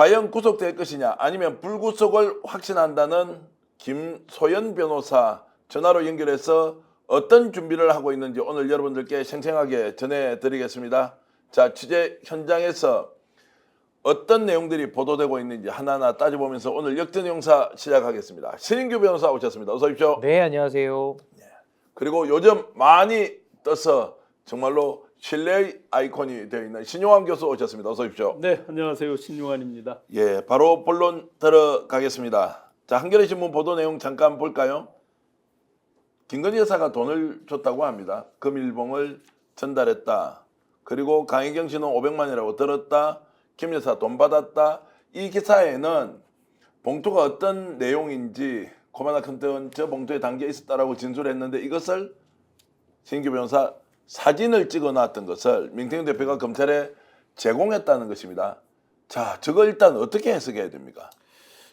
과연 구속될 것이냐 아니면 불구속을 확신한다는 김소연 변호사 전화로 연결해서 어떤 준비를 하고 있는지 오늘 여러분들께 생생하게 전해드리겠습니다. 자, 취재 현장에서 어떤 내용들이 보도되고 있는지 하나하나 따져보면서 오늘 역전용사 시작하겠습니다. 신인규 변호사 오셨습니다. 어서 오십시오. 네, 안녕하세요. 그리고 요즘 많이 떠서 정말로 신뢰의 아이콘이 되어 있는 신용환 교수 오셨습니다. 어서 오십시오. 네, 안녕하세요. 신용환입니다. 예, 바로 본론 들어가겠습니다. 자, 한겨레 신문 보도 내용 잠깐 볼까요? 김건희 여사가 돈을 줬다고 합니다. 금일봉을 전달했다. 그리고 강혜경 씨는 500만 원이라고 들었다. 김 여사 돈 받았다. 이 기사에는 봉투가 어떤 내용인지 코바나컨텐 저 봉투에 담겨 있었다라고 진술했는데 이것을 신규 변호사 사진을 찍어놨던 것을 민태균 대표가 검찰에 제공했다는 것입니다. 자, 저거 일단 어떻게 해석해야 됩니까?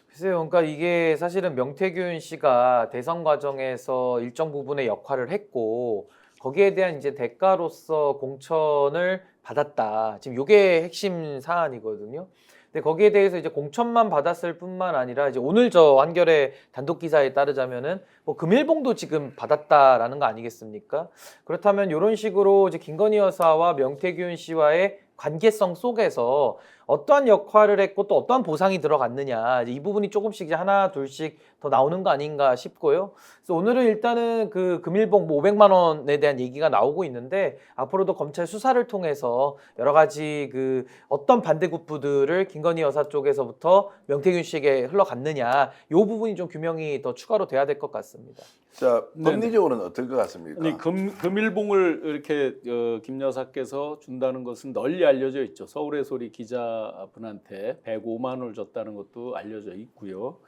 글쎄요, 그러니까 이게 사실은 명태균 씨가 대선 과정에서 일정 부분의 역할을 했고 거기에 대한 이제 대가로서 공천을 받았다. 지금 이게 핵심 사안이거든요. 근데 거기에 대해서 이제 공천만 받았을 뿐만 아니라 이제 오늘 저 한겨레 단독 기사에 따르자면은 뭐 금일봉도 지금 받았다라는 거 아니겠습니까? 그렇다면 이런 식으로 이제 김건희 여사와 명태균 씨와의 관계성 속에서 어떠한 역할을 했고 또 어떠한 보상이 들어갔느냐 이 부분이 조금씩 이제 하나 둘씩 더 나오는 거 아닌가 싶고요. 그래서 오늘은 일단은 그 금일봉 뭐 500만 원에 대한 얘기가 나오고 있는데 앞으로도 검찰 수사를 통해서 여러 가지 그 어떤 반대급부들을 김건희 여사 쪽에서부터 명태균 씨에게 흘러갔느냐 이 부분이 좀 규명이 더 추가로 돼야 될 것 같습니다. 자, 법리적으로는 어떨 것 같습니까? 아니, 금일봉을 이렇게 김 여사께서 준다는 것은 널리 알려져 있죠. 서울의 소리 기자분한테 105만 원을 줬다는 것도 알려져 있고요.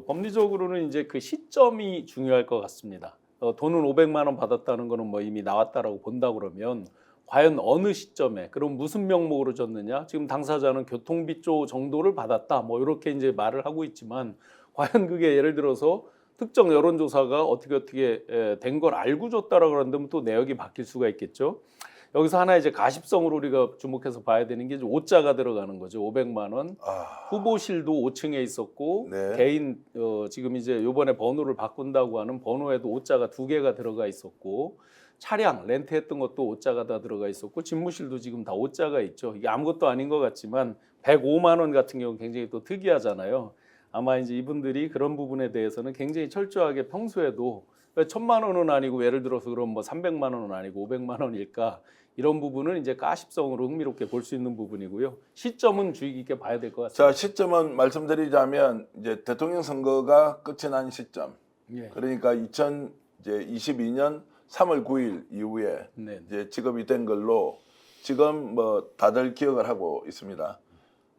법리적으로는 이제 그 시점이 중요할 것 같습니다. 돈은 500만 원 받았다는 거는 뭐 이미 나왔다라고 본다 그러면 과연 어느 시점에 그럼 무슨 명목으로 줬느냐? 지금 당사자는 교통비 쪽 정도를 받았다. 뭐 이렇게 이제 말을 하고 있지만 과연 그게 예를 들어서 특정 여론조사가 어떻게 된 걸 알고 줬다라고 그런다면 또 내역이 바뀔 수가 있겠죠. 여기서 하나 이제 가십성으로 우리가 주목해서 봐야 되는 게 이제 오자가 들어가는 거죠. 500만 원. 후보실도 5층에 있었고 네. 개인 지금 이제 요번에 번호를 바꾼다고 하는 번호에도 오자가 2개가 들어가 있었고 차량 렌트했던 것도 오자가 다 들어가 있었고 집무실도 지금 다 오자가 있죠. 이게 아무것도 아닌 것 같지만 105만 원 같은 경우 굉장히 또 특이하잖아요. 아마 이제 이분들이 그런 부분에 대해서는 굉장히 철저하게 평소에도 왜 1,000만 원은 아니고 예를 들어서 그럼 뭐 300만 원은 아니고 500만 원일까 이런 부분은 이제 가십성으로 흥미롭게 볼 수 있는 부분이고요. 시점은 주의 깊게 봐야 될 것 같습니다. 자, 시점은 말씀드리자면 이제 대통령 선거가 끝이 난 시점. 예. 그러니까 2022년 3월 9일 이후에 네. 이제 지급이 된 걸로 지금 뭐 다들 기억을 하고 있습니다.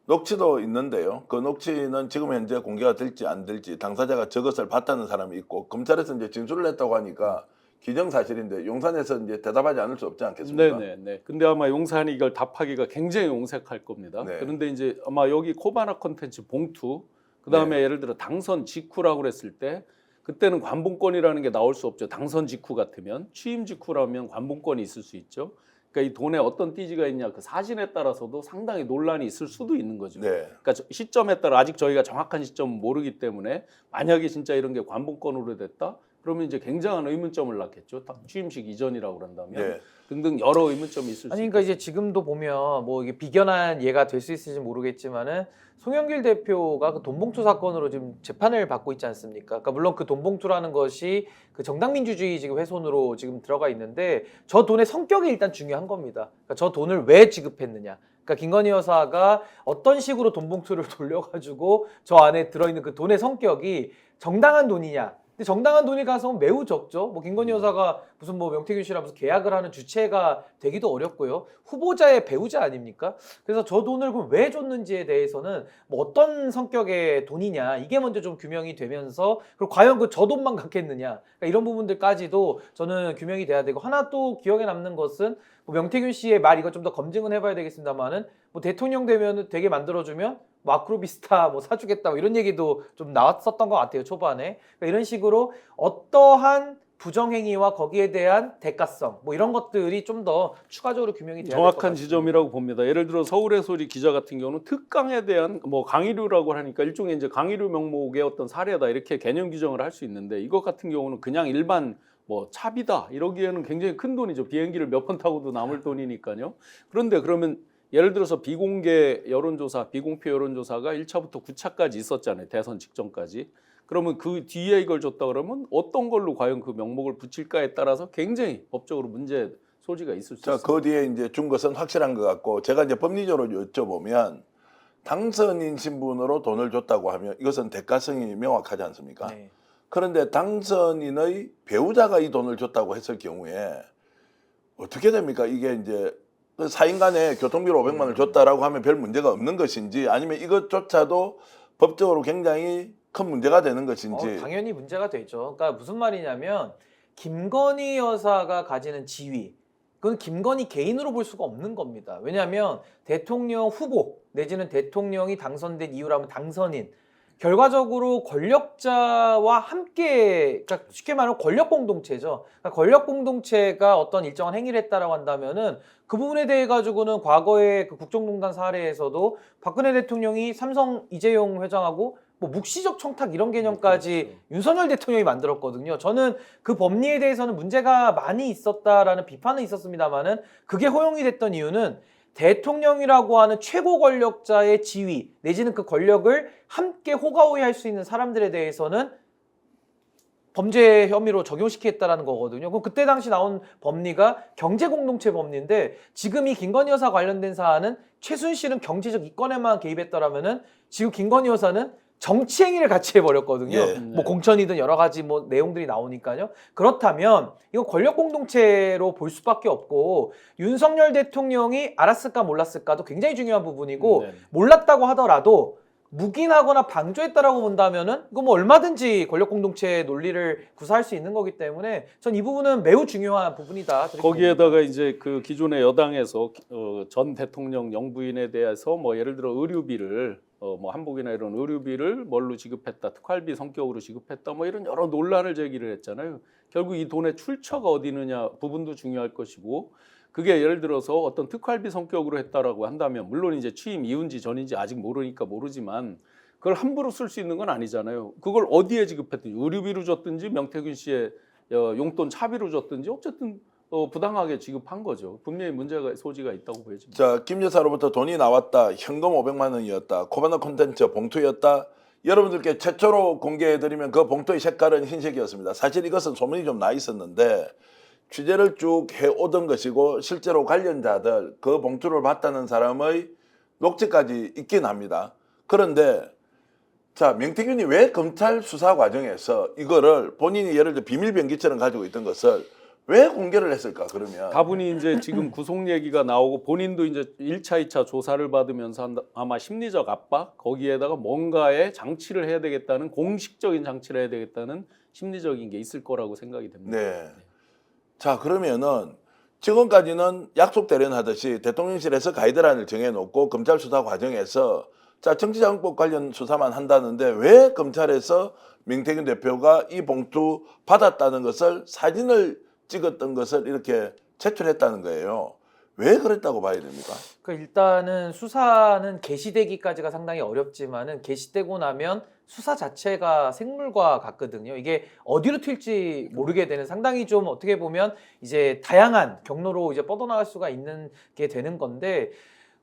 녹취도 있는데요. 그 녹취는 지금 현재 공개가 될지 안 될지 당사자가 저것을 봤다는 사람이 있고 검찰에서 이제 진술을 했다고 하니까 기정사실인데 용산에서 이제 대답하지 않을 수 없지 않겠습니까? 네네네. 근데 아마 용산이 이걸 답하기가 굉장히 용색할 겁니다. 네. 그런데 이제 아마 여기 코바나 콘텐츠 봉투, 그 다음에 네. 예를 들어 당선 직후라고 그랬을 때 그때는 관봉권이라는 게 나올 수 없죠. 당선 직후 같으면 취임 직후라면 관봉권이 있을 수 있죠. 그러니까 이 돈에 어떤 띠지가 있냐 그 사진에 따라서도 상당히 논란이 있을 수도 있는 거죠. 네. 그러니까 시점에 따라 아직 저희가 정확한 시점은 모르기 때문에 만약에 진짜 이런 게 관봉권으로 됐다 그러면 이제 굉장한 의문점을 낳겠죠. 취임식 이전이라고 그런다면 네. 등등 여러 의문점이 있을 수 아니 그러니까 있겠죠. 이제 지금도 보면 뭐 이게 비견한 예가 될 수 있을지 모르겠지만은 송영길 대표가 그 돈봉투 사건으로 지금 재판을 받고 있지 않습니까? 그러니까 물론 그 돈봉투라는 것이 그 정당민주주의 지금 훼손으로 지금 들어가 있는데 저 돈의 성격이 일단 중요한 겁니다. 그러니까 저 돈을 왜 지급했느냐? 그러니까 김건희 여사가 어떤 식으로 돈봉투를 돌려가지고 저 안에 들어있는 그 돈의 성격이 정당한 돈이냐? 근데 정당한 돈이 가성은 매우 적죠. 뭐 김건희 여사가 무슨 뭐 명태균 씨랑 무슨 계약을 하는 주체가 되기도 어렵고요. 후보자의 배우자 아닙니까? 그래서 저 돈을 그럼 왜 줬는지에 대해서는 뭐 어떤 성격의 돈이냐 이게 먼저 좀 규명이 되면서 그리고 과연 그 저 돈만 갖겠느냐 그러니까 이런 부분들까지도 저는 규명이 돼야 되고 하나 또 기억에 남는 것은 뭐 명태균 씨의 말 이거 좀 더 검증은 해봐야 되겠습니다만은 뭐 대통령 되면 되게 만들어주면 뭐 아크로비스타 뭐 사주겠다 뭐 이런 얘기도 좀 나왔었던 것 같아요 초반에. 그러니까 이런 식으로 어떠한 부정행위와 거기에 대한 대가성 뭐 이런 것들이 좀 더 추가적으로 규명이 돼야 될 것 정확한 같습니다. 지점이라고 봅니다. 예를 들어 서울의 소리 기자 같은 경우는 특강에 대한 뭐 강의료라고 하니까 일종의 이제 강의료 명목의 어떤 사례다 이렇게 개념 규정을 할 수 있는데 이것 같은 경우는 그냥 일반 뭐 차비다 이러기에는 굉장히 큰 돈이죠. 비행기를 몇 번 타고도 남을 돈이니까요. 그런데 그러면 예를 들어서 비공개 여론조사, 비공표 여론조사가 1차부터 9차까지 있었잖아요. 대선 직전까지. 그러면 그 뒤에 이걸 줬다 그러면 어떤 걸로 과연 그 명목을 붙일까에 따라서 굉장히 법적으로 문제 소지가 있을 수 자, 있습니다. 그 뒤에 이제 준 것은 확실한 것 같고 제가 이제 법리적으로 여쭤보면 당선인 신분으로 돈을 줬다고 하면 이것은 대가성이 명확하지 않습니까? 네. 그런데 당선인의 배우자가 이 돈을 줬다고 했을 경우에 어떻게 됩니까? 이게 이제 그 사인 간에 교통비로 500만 원을 줬다라고 하면 별 문제가 없는 것인지 아니면 이것조차도 법적으로 굉장히 큰 문제가 되는 것인지. 당연히 문제가 되죠. 그러니까 무슨 말이냐면 김건희 여사가 가지는 지위 그건 김건희 개인으로 볼 수가 없는 겁니다. 왜냐하면 대통령 후보 내지는 대통령이 당선된 이유라면 당선인 결과적으로 권력자와 함께 그러니까 쉽게 말하면 권력 공동체죠. 그러니까 권력 공동체가 어떤 일정한 행위를 했다라고 한다면은 그 부분에 대해 가지고는 과거의 그 국정농단 사례에서도 박근혜 대통령이 삼성 이재용 회장하고 뭐 묵시적 청탁 이런 개념까지 그렇죠. 윤석열 대통령이 만들었거든요. 저는 그 법리에 대해서는 문제가 많이 있었다라는 비판은 있었습니다만은 그게 허용이 됐던 이유는 대통령이라고 하는 최고 권력자의 지위 내지는 그 권력을 함께 호가호위할 수 있는 사람들에 대해서는 범죄 혐의로 적용시키겠다라는 거거든요. 그럼 그때 당시 나온 법리가 경제공동체 법리인데 지금 이 김건희 여사 관련된 사안은 최순실은 경제적 이권에만 개입했더라면은 지금 김건희 여사는 정치 행위를 같이 해버렸거든요. 예. 뭐 공천이든 여러 가지 뭐 내용들이 나오니까요. 그렇다면 이건 권력 공동체로 볼 수밖에 없고 윤석열 대통령이 알았을까 몰랐을까도 굉장히 중요한 부분이고 네. 몰랐다고 하더라도 묵인하거나 방조했다라고 본다면은 이거 뭐 얼마든지 권력 공동체 논리를 구사할 수 있는 거기 때문에 전 이 부분은 매우 중요한 부분이다. 거기에다가 이제 그 기존의 여당에서 전 대통령 영부인에 대해서 뭐 예를 들어 의료비를 뭐 한복이나 이런 의료비를 뭘로 지급했다, 특활비 성격으로 지급했다, 뭐 이런 여러 논란을 제기를 했잖아요. 결국 이 돈의 출처가 어디 있느냐 부분도 중요할 것이고 그게 예를 들어서 어떤 특활비 성격으로 했다라고 한다면 물론 이제 취임 이후인지 전인지 아직 모르니까 모르지만 그걸 함부로 쓸 수 있는 건 아니잖아요. 그걸 어디에 지급했든지 의료비로 줬든지 명태균 씨의 용돈 차비로 줬든지 어쨌든 부당하게 지급한 거죠. 분명히 문제가 소지가 있다고 보여집니다. 자, 김 여사로부터 돈이 나왔다. 현금 500만 원이었다. 코바나 콘텐츠 봉투였다. 여러분들께 최초로 공개해드리면 그 봉투의 색깔은 흰색이었습니다. 사실 이것은 소문이 좀 나 있었는데 취재를 쭉 해오던 것이고 실제로 관련자들 그 봉투를 봤다는 사람의 녹취까지 있긴 합니다. 그런데 자, 명태균이 왜 검찰 수사 과정에서 이거를 본인이 예를 들어 비밀 병기처럼 가지고 있던 것을 왜 공개를 했을까? 그러면 다분히 이제 지금 구속 얘기가 나오고 본인도 이제 1차, 2차 조사를 받으면서 아마 심리적 압박 거기에다가 뭔가의 장치를 해야 되겠다는 공식적인 장치를 해야 되겠다는 심리적인 게 있을 거라고 생각이 됩니다. 네. 자, 그러면은 지금까지는 약속 대련하듯이 대통령실에서 가이드라인을 정해놓고 검찰 수사 과정에서 자, 정치자금법 관련 수사만 한다는데 왜 검찰에서 명태균 대표가 이 봉투 받았다는 것을 사진을 찍었던 것을 이렇게 제출했다는 거예요. 왜 그랬다고 봐야 됩니까? 그러니까 일단은 수사는 개시되기까지가 상당히 어렵지만은 개시되고 나면 수사 자체가 생물과 같거든요. 이게 어디로 튈지 모르게 되는 상당히 좀 어떻게 보면 이제 다양한 경로로 이제 뻗어나갈 수가 있는 게 되는 건데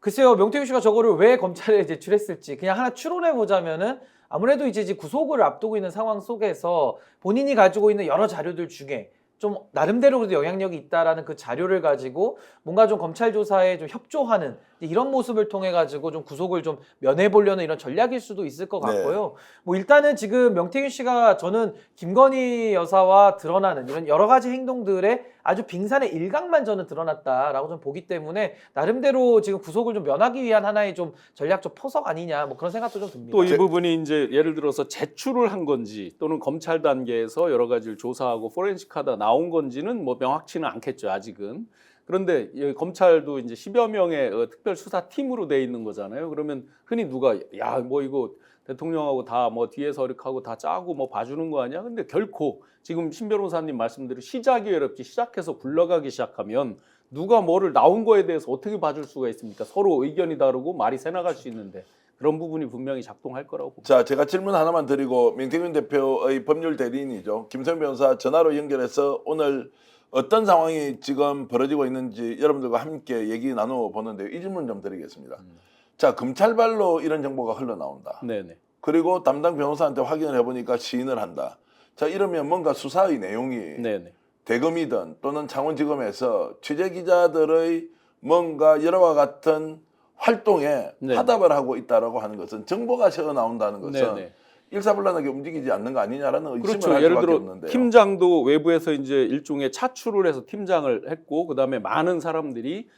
글쎄요, 명태균 씨가 저거를 왜 검찰에 제출했을지 그냥 하나 추론해 보자면은 아무래도 이제 구속을 앞두고 있는 상황 속에서 본인이 가지고 있는 여러 자료들 중에 좀 나름대로 그래도 영향력이 있다라는 그 자료를 가지고 뭔가 좀 검찰 조사에 좀 협조하는 이런 모습을 통해 가지고 좀 구속을 좀 면해 보려는 이런 전략일 수도 있을 것 같고요. 뭐 일단은 지금 명태균 씨가 저는 김건희 여사와 드러나는 이런 여러 가지 행동들에 아주 빙산의 일각만 저는 드러났다라고 좀 보기 때문에 나름대로 지금 구속을 좀 면하기 위한 하나의 좀 전략적 포석 아니냐 뭐 그런 생각도 좀 듭니다. 또 이 부분이 이제 예를 들어서 제출을 한 건지 또는 검찰 단계에서 여러 가지를 조사하고 포렌식하다 나온 건지는 뭐 명확치는 않겠죠 아직은. 그런데 검찰도 이제 10여 명의 특별수사팀으로 돼 있는 거잖아요. 그러면 흔히 누가 야 뭐 이거 대통령하고 다 뭐 뒤에서 이렇게 하고 다 짜고 뭐 봐주는 거 아니야? 근데 결코 지금 신 변호사님 말씀대로 시작이 어렵지 시작해서 굴러가기 시작하면 누가 뭐를 나온 거에 대해서 어떻게 봐줄 수가 있습니까? 서로 의견이 다르고 말이 새나갈 수 있는데 그런 부분이 분명히 작동할 거라고 봅니다. 자, 제가 질문 하나만 드리고 명태균 대표의 법률 대리인이죠. 김성현 변호사 전화로 연결해서 오늘 어떤 상황이 지금 벌어지고 있는지 여러분들과 함께 얘기 나누어 보는데요. 이 질문 좀 드리겠습니다. 자, 검찰발로 이런 정보가 흘러나온다. 네네. 그리고 담당 변호사한테 확인을 해보니까 시인을 한다. 자, 이러면 뭔가 수사의 내용이 네네. 대검이든 또는 창원지검에서 취재 기자들의 뭔가 여러와 같은 활동에 네. 화답을 하고 있다라고 하는 것은 정보가 새어 나온다는 것은 네네. 일사불란하게 움직이지 않는 거 아니냐라는 의심을 그렇죠. 할 예를 수밖에 들어 없는데요. 팀장도 외부에서 이제 일종의 차출을 해서 팀장을 했고 그다음에 많은 사람들이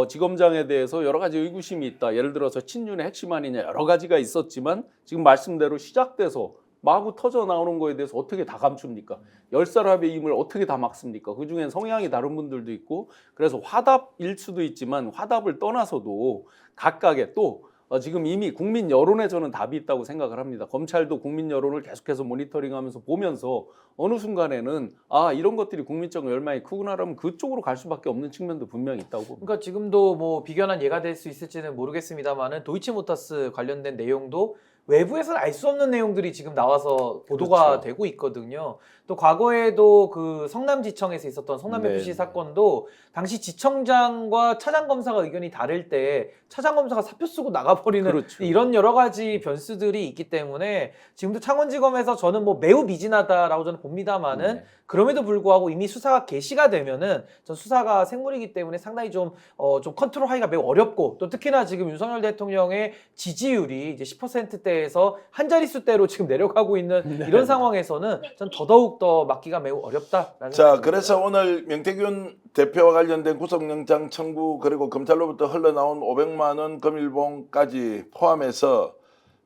지검장에 대해서 여러 가지 의구심이 있다. 예를 들어서 친윤의 핵심 아니냐 여러 가지가 있었지만 지금 말씀대로 시작돼서 마구 터져 나오는 거에 대해서 어떻게 다 감춥니까? 10사람의 임을 어떻게 다 막습니까? 그중엔 성향이 다른 분들도 있고 그래서 화답일 수도 있지만 화답을 떠나서도 각각의 또 지금 이미 국민 여론에 저는 답이 있다고 생각을 합니다. 검찰도 국민 여론을 계속해서 모니터링하면서 보면서 어느 순간에는 아 이런 것들이 국민적 열망이 크구나라면 그쪽으로 갈 수밖에 없는 측면도 분명히 있다고 봅니다. 그러니까 지금도 뭐 비견한 예가 될 수 있을지는 모르겠습니다만은 도이치모터스 관련된 내용도 외부에서는 알 수 없는 내용들이 지금 나와서 보도가 그렇죠. 되고 있거든요. 또 과거에도 그 성남지청에서 있었던 성남 네, FC 네. 사건도 당시 지청장과 차장검사가 의견이 다를 때 차장검사가 사표 쓰고 나가버리는 그렇죠. 이런 여러 가지 변수들이 있기 때문에 지금도 창원지검에서 저는 뭐 매우 미진하다라고 저는 봅니다만은 네. 그럼에도 불구하고 이미 수사가 개시가 되면은 전 수사가 생물이기 때문에 상당히 좀 컨트롤하기가 매우 어렵고 또 특히나 지금 윤석열 대통령의 지지율이 이제 10%대에서 한 자릿수대로 지금 내려가고 있는 이런 상황에서는 전 더더욱 더 막기가 매우 어렵다라는 자, 생각이 그래서 듭니다. 오늘 명태균 대표와 관련된 구속영장 청구 그리고 검찰로부터 흘러나온 500만 원 금일봉까지 포함해서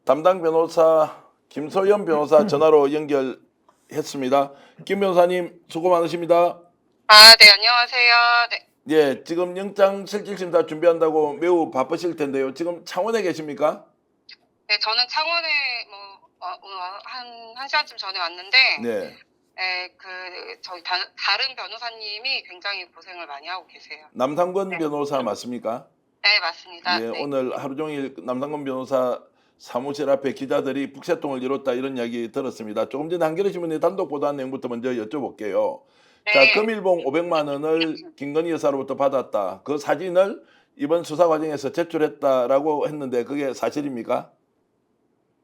담당 변호사 김소연 변호사 전화로 연결했습니다. 김 변호사님 수고 많으십니다. 아, 네, 안녕하세요. 네, 예, 지금 영장 실질심사 준비한다고 매우 바쁘실 텐데요. 지금 창원에 계십니까? 네, 저는 창원에 한 시간쯤 전에 왔는데, 네. 저희 다른 변호사님이 굉장히 고생을 많이 하고 계세요. 남상권 네. 변호사 맞습니까? 네, 맞습니다. 예, 네. 오늘 하루 종일 남상권 변호사 사무실 앞에 기자들이 북새통을 이뤘다 이런 이야기 들었습니다. 조금 전에 한겨레 신문의 단독 보도한 내용부터 먼저 여쭤볼게요. 자, 네. 금일봉 500만 원을 김건희 여사로부터 받았다. 그 사진을 이번 수사 과정에서 제출했다라고 했는데 그게 사실입니까?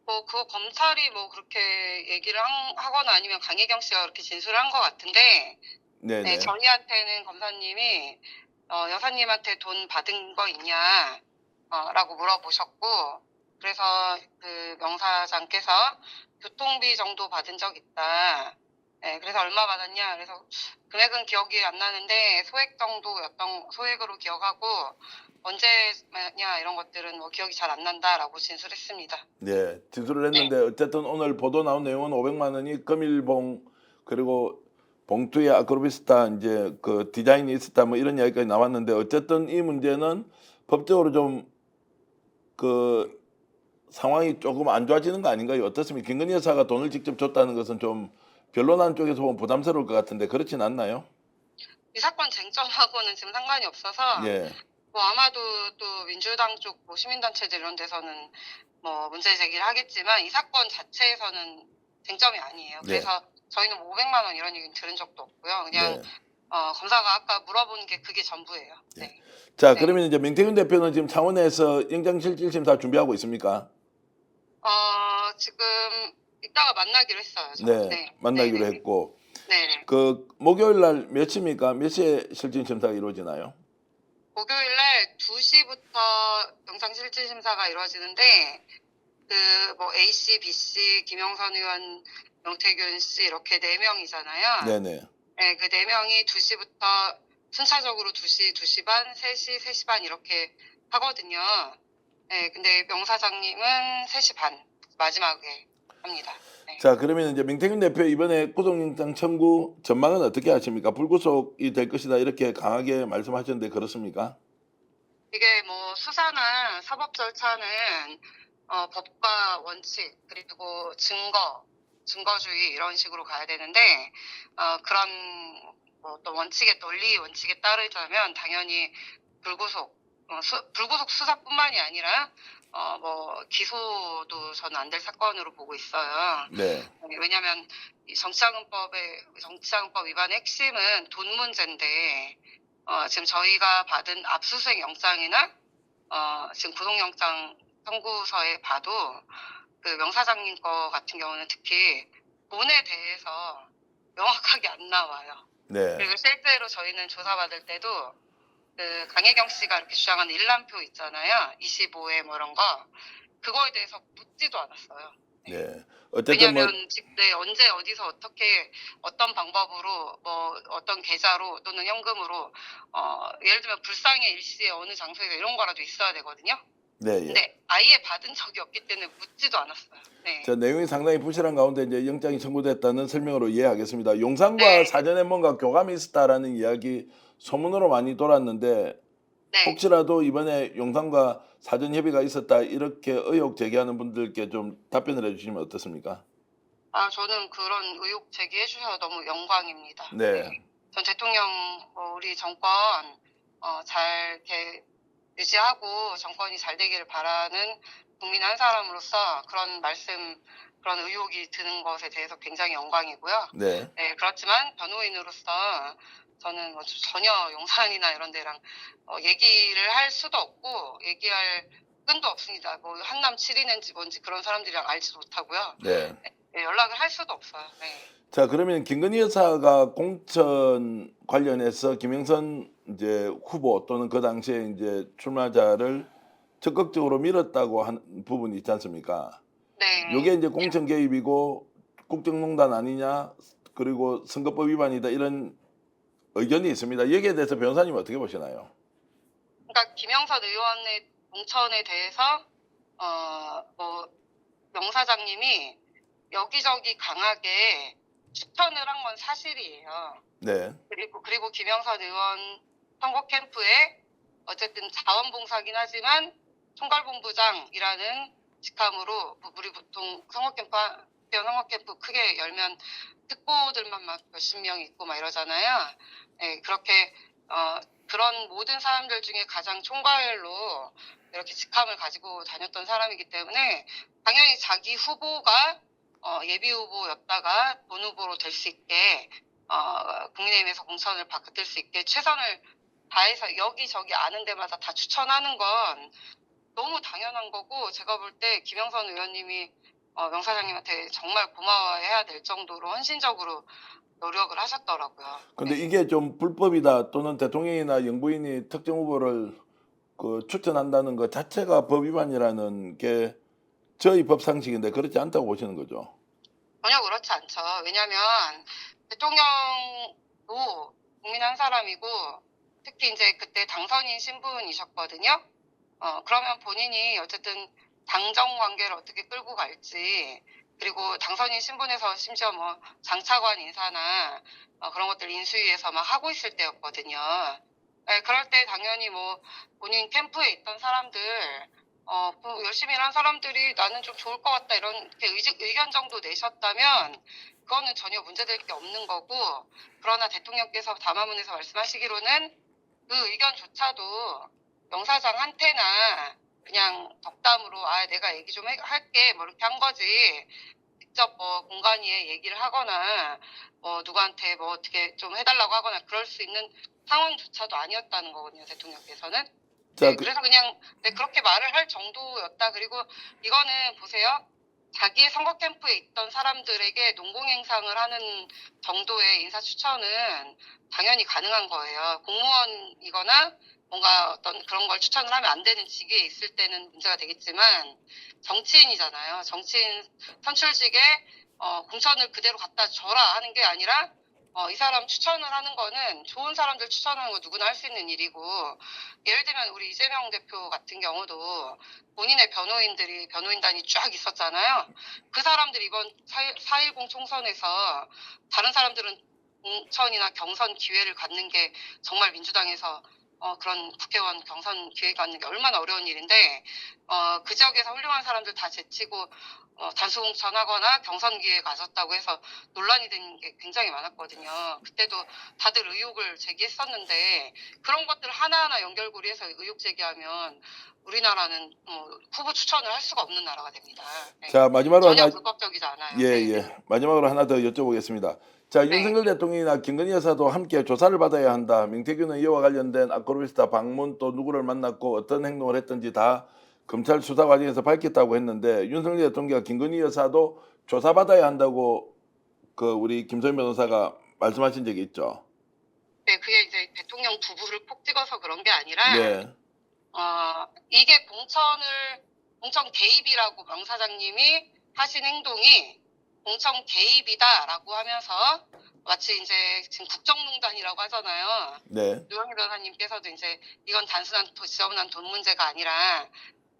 그거 검찰이 뭐 그렇게 얘기를 하거나 아니면 강혜경 씨가 그렇게 진술을 한 것 같은데, 네네. 네, 저희한테는 검사님이 여사님한테 돈 받은 거 있냐, 라고 물어보셨고, 그래서 그 명사장께서 교통비 정도 받은 적 있다. 네, 그래서 얼마 받았냐? 그래서 금액은 기억이 안 나는데 소액 정도였던 소액으로 기억하고 언제냐 이런 것들은 뭐 기억이 잘 안 난다라고 진술했습니다. 네, 진술을 했는데 어쨌든 오늘 보도 나온 내용은 500만 원이 금일봉 그리고 봉투에 아크로비스타 이제 그 디자인이 있었다 뭐 이런 이야기까지 나왔는데 어쨌든 이 문제는 법적으로 좀 그 상황이 조금 안 좋아지는 거 아닌가요? 어떻습니까? 김건희 여사가 돈을 직접 줬다는 것은 좀 변론하는 쪽에서 보면 부담스러울 것 같은데 그렇진 않나요? 이 사건 쟁점하고는 지금 상관이 없어서 예. 뭐 아마도 또 민주당 쪽 뭐 시민단체들 이런 데서는 뭐 문제 제기를 하겠지만 이 사건 자체에서는 쟁점이 아니에요. 네. 그래서 저희는 뭐 500만 원 이런 얘기는 들은 적도 없고요. 그냥 네. 검사가 아까 물어본 게 그게 전부예요. 네. 자, 네. 그러면 이제 명태균 대표는 지금 창원에서 영장실질심사 준비하고 있습니까? 지금 이따가 만나기로 했어요. 저. 네, 만나기로 네네. 했고 네네. 그 목요일 날 몇 시입니까? 몇 시에 실질심사가 이루어지나요? 목요일 날 2시부터 영장실질심사가 이루어지는데 그 뭐 A씨, B씨, 김영선 의원, 명태균 씨 이렇게 4명이잖아요. 네네. 네, 그 4명이 2시부터 순차적으로 2시, 2시 반, 3시, 3시 반 이렇게 하거든요. 네, 근데 명사장님은 3시 반 마지막에 합니다. 네. 자, 그러면 이제 명태균 대표 이번에 구속영장 청구 전망은 어떻게 하십니까? 불구속이 될 것이다 이렇게 강하게 말씀하셨는데 그렇습니까? 이게 뭐 수사나 사법 절차는 법과 원칙 그리고 증거주의 이런 식으로 가야 되는데 그런 뭐 어떤 논리 원칙에 따르자면 당연히 불구속 수사뿐만이 아니라 뭐 기소도 저는 안 될 사건으로 보고 있어요. 네. 왜냐하면 이 정치자금법 위반의 핵심은 돈 문제인데 지금 저희가 받은 압수수색 영장이나 지금 구속영장 청구서에 봐도 그 명사장님 거 같은 경우는 특히 돈에 대해서 명확하게 안 나와요. 네. 그리고 실제로 저희는 조사받을 때도 그 강혜경 씨가 이렇게 주장하는 일람표 있잖아요. 25회 뭐 이런 거 그거에 대해서 묻지도 않았어요. 네. 어쨌든 뭐 왜냐하면 네, 언제 어디서 어떻게 어떤 방법으로 뭐 어떤 계좌로 또는 현금으로 예를 들면 불상의 일시에 어느 장소에서 이런 거라도 있어야 되거든요. 네, 예. 근데 아예 받은 적이 없기 때문에 묻지도 않았어요. 네. 자, 내용이 상당히 부실한 가운데 이제 영장이 청구됐다는 설명으로 이해하겠습니다. 용산과 네. 사전에 뭔가 교감이 있었다라는 이야기 소문으로 많이 돌았는데 네. 혹시라도 이번에 용산과 사전 협의가 있었다 이렇게 의혹 제기하는 분들께 좀 답변을 해주시면 어떻습니까? 저는 그런 의혹 제기해 주셔서 너무 영광입니다. 네. 전 대통령 우리 정권 잘 이렇게 유지하고 정권이 잘 되기를 바라는 국민 한 사람으로서 그런 의혹이 드는 것에 대해서 굉장히 영광이고요. 네. 네, 그렇지만 변호인으로서 저는 뭐 전혀 용산이나 이런 데랑 얘기를 할 수도 없고 얘기할 끈도 없습니다. 뭐 한남 7인인지 뭔지 그런 사람들이랑 알지도 못하고요. 네. 네, 연락을 할 수도 없어요. 네. 자, 그러면 김건희 여사가 공천 관련해서 김영선 이제 후보 또는 그 당시에 이제 출마자를 적극적으로 밀었다고 한 부분이 있지 않습니까? 네. 이게 이제 공천 개입이고 국정농단 아니냐, 그리고 선거법 위반이다 이런 의견이 있습니다. 여기에 대해서 변호사님 어떻게 보시나요? 그러니까 김영선 의원의 공천에 대해서 뭐 명사장님이 여기저기 강하게 추천을 한 건 사실이에요. 네. 그리고 김영선 의원 선거 캠프에 어쨌든 자원봉사긴 하지만 총괄본부장이라는 직함으로 우리 보통 선거 캠프 크게 열면 특보들만 막 몇십 명 있고 막 이러잖아요. 네, 그렇게 그런 모든 사람들 중에 가장 총괄로 이렇게 직함을 가지고 다녔던 사람이기 때문에 당연히 자기 후보가 예비 후보였다가 본 후보로 될 수 있게 국민의힘에서 공천을 받을 수 있게 최선을 다해서 여기저기 아는 데마다 다 추천하는 건 너무 당연한 거고 제가 볼 때 김영선 의원님이 명사장님한테 정말 고마워해야 될 정도로 헌신적으로 노력을 하셨더라고요. 근데 네. 이게 좀 불법이다 또는 대통령이나 영부인이 특정 후보를 추천한다는 것 자체가 법 위반이라는 게 저희 법 상식인데 그렇지 않다고 보시는 거죠? 전혀 그렇지 않죠. 왜냐하면 대통령도 국민 한 사람이고 특히 이제 그때 당선인 신분이셨거든요. 그러면 본인이 어쨌든 당정 관계를 어떻게 끌고 갈지 그리고 당선인 신분에서 심지어 뭐 장차관 인사나 그런 것들 인수위에서 막 하고 있을 때였거든요. 네, 그럴 때 당연히 뭐 본인 캠프에 있던 사람들 뭐 열심히 일한 사람들이 나는 좀 좋을 것 같다 이런 의견 정도 내셨다면 그거는 전혀 문제될 게 없는 거고 그러나 대통령께서 담화문에서 말씀하시기로는 그 의견조차도 명사장한테나 그냥 덕담으로 내가 얘기 좀 할게 뭐 이렇게 한 거지 직접 뭐 공간위에 얘기를 하거나 뭐 누구한테 뭐 어떻게 좀 해달라고 하거나 그럴 수 있는 상황조차도 아니었다는 거거든요 대통령께서는. 자, 네, 그래서 그냥 그렇게 말을 할 정도였다. 그리고 이거는 보세요. 자기의 선거 캠프에 있던 사람들에게 농공행상을 하는 정도의 인사 추천은 당연히 가능한 거예요. 공무원이거나 뭔가 어떤 그런 걸 추천을 하면 안 되는 직위에 있을 때는 문제가 되겠지만 정치인이잖아요. 정치인 선출직에 공천을 그대로 갖다 줘라 하는 게 아니라 이 사람 추천을 하는 거는 좋은 사람들 추천하는 거 누구나 할 수 있는 일이고, 예를 들면 우리 이재명 대표 같은 경우도 본인의 변호인단이 쫙 있었잖아요. 그 사람들이 이번 4.10 총선에서 다른 사람들은 공천이나 경선 기회를 갖는 게 정말 민주당에서 그런 국회의원 경선 기회 갖는 게 얼마나 어려운 일인데, 그 지역에서 훌륭한 사람들 다 제치고 단수 공천하거나 경선 기회 가졌다고 해서 논란이 된 게 굉장히 많았거든요. 그때도 다들 의혹을 제기했었는데, 그런 것들 하나하나 연결고리해서 의혹 제기하면 우리나라는 후보 추천을 할 수가 없는 나라가 됩니다. 네. 자, 마지막으로 전혀 하나, 불법적이지 않아요. 예, 네. 예. 마지막으로 하나 더 여쭤보겠습니다. 자, 네. 윤석열 대통령이나 김건희 여사도 함께 조사를 받아야 한다. 명태균은 이와 관련된 아크로비스타 방문 또 누구를 만났고 어떤 행동을 했던지 다 검찰 수사 과정에서 밝혔다고 했는데, 윤석열 대통령과 김건희 여사도 조사받아야 한다고 우리 김소연 변호사가 말씀하신 적이 있죠. 네, 그게 이제 대통령 부부를 콕 찍어서 그런 게 아니라, 네. 이게 공천 개입이라고 명 사장님이 하신 행동이 공천 개입이다라고 하면서 마치 이제 지금 국정농단이라고 하잖아요. 네. 노영희 변호사님께서도 이제 이건 단순한 지저분한 돈 문제가 아니라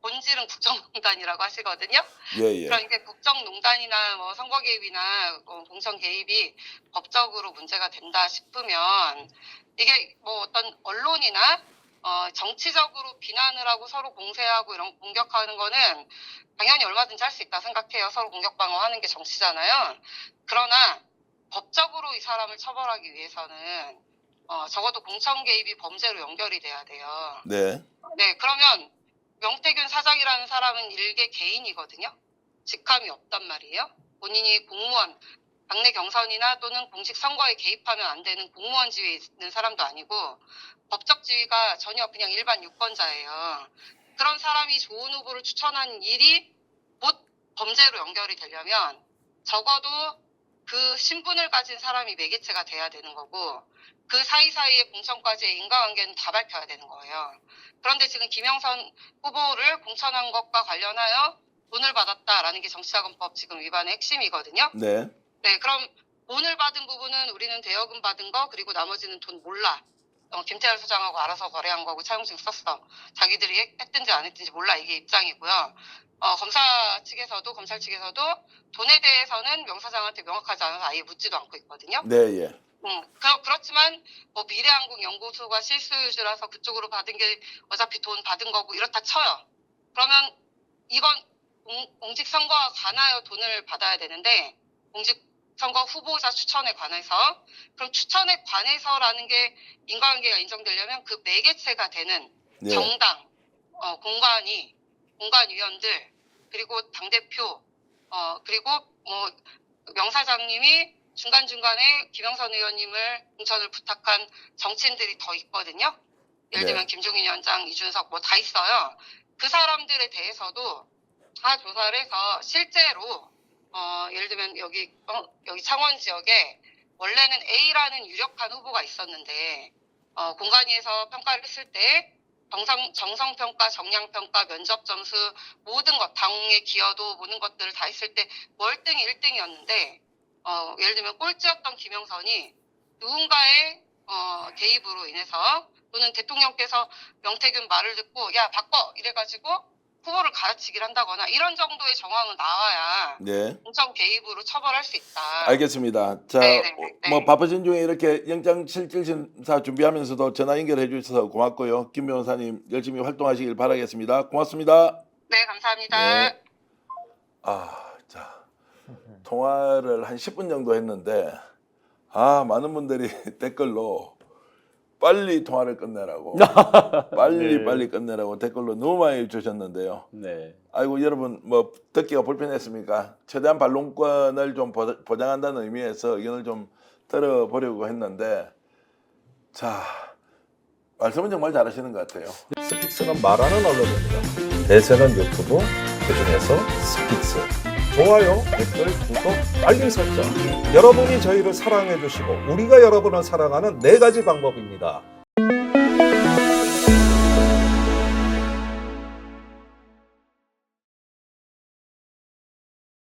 본질은 국정농단이라고 하시거든요. 예, 예. 그럼 이게 국정농단이나 뭐 선거 개입이나 공천 개입이 법적으로 문제가 된다 싶으면 이게 뭐 어떤 언론이나 정치적으로 비난을 하고 서로 공세하고 이런 공격하는 거는 당연히 얼마든지 할 수 있다 생각해요. 서로 공격 방어하는 게 정치잖아요. 그러나 법적으로 이 사람을 처벌하기 위해서는 적어도 공천 개입이 범죄로 연결이 돼야 돼요. 네. 네, 그러면 명태균 사장이라는 사람은 일개 개인이거든요. 직함이 없단 말이에요. 본인이 공무원, 당내 경선이나 또는 공식 선거에 개입하면 안 되는 공무원 지위에 있는 사람도 아니고 법적 지위가 전혀 그냥 일반 유권자예요. 그런 사람이 좋은 후보를 추천한 일이 곧 범죄로 연결이 되려면 적어도 그 신분을 가진 사람이 매개체가 돼야 되는 거고, 그 사이사이의 공천까지의 인과관계는 다 밝혀야 되는 거예요. 그런데 지금 김영선 후보를 공천한 것과 관련하여 돈을 받았다라는 게 정치자금법 지금 위반의 핵심이거든요. 네. 네, 그럼 돈을 받은 부분은 우리는 대여금 받은 거, 그리고 나머지는 돈 몰라. 김태열 소장하고 알아서 거래한 거고 차용증 썼어. 자기들이 했든지 안 했든지 몰라. 이게 입장이고요. 검찰 측에서도 돈에 대해서는 명 사장한테 명확하지 않아서 아예 묻지도 않고 있거든요. 네, 예. 그렇지만 뭐 미래항공연구소가 실수유주라서 그쪽으로 받은 게 어차피 돈 받은 거고 이렇다 쳐요. 그러면 이건 공직선거와 관하여 돈을 받아야 되는데, 공직선거 후보자 추천에 관해서, 그럼 추천에 관해서라는 게 인과관계가 인정되려면 그 매개체가 되는 네. 정당, 공관위원들, 그리고 당대표, 그리고 뭐 명사장님이 중간중간에 김영선 의원님을 공천을 부탁한 정치인들이 더 있거든요. 예를 들면 김종인 위원장, 이준석 뭐 다 있어요. 그 사람들에 대해서도 다 조사를 해서 실제로 예를 들면 여기 창원 지역에 원래는 A라는 유력한 후보가 있었는데 공관위에서 평가를 했을 때 정성평가, 정량평가, 면접점수 모든 것, 당의 기여도 모든 것들을 다 했을 때 월등히 1등이었는데 예를 들면 꼴찌였던 김영선이 누군가의 개입으로 인해서 또는 대통령께서 명태균 말을 듣고 야 바꿔 이래가지고 후보를 갈아치기를 한다거나 이런 정도의 정황은 나와야 네. 공천 개입으로 처벌할 수 있다. 알겠습니다. 자, 네네네. 뭐 바쁘신 중에 이렇게 영장실질심사 준비하면서도 전화 연결해 주셔서 고맙고요. 김 변호사님 열심히 활동하시길 바라겠습니다. 고맙습니다. 네, 감사합니다. 네. 자, 통화를 한 10분 정도 했는데 많은 분들이 댓글로 빨리 통화를 끝내라고 빨리 끝내라고 댓글로 너무 많이 주셨는데요. 네. 아이고 여러분 뭐 듣기가 불편했습니까? 최대한 반론권을 좀 보장한다는 의미에서 의견을 좀 들어보려고 했는데, 자, 말씀은 정말 잘하시는 것 같아요. 스픽스는 말하는 언론입니다. 대세는 유튜브, 그중에서 스픽스. 좋아요, 댓글, 구독, 알림 설정. 여러분이 저희를 사랑해 주시고 우리가 여러분을 사랑하는 4가지 방법입니다.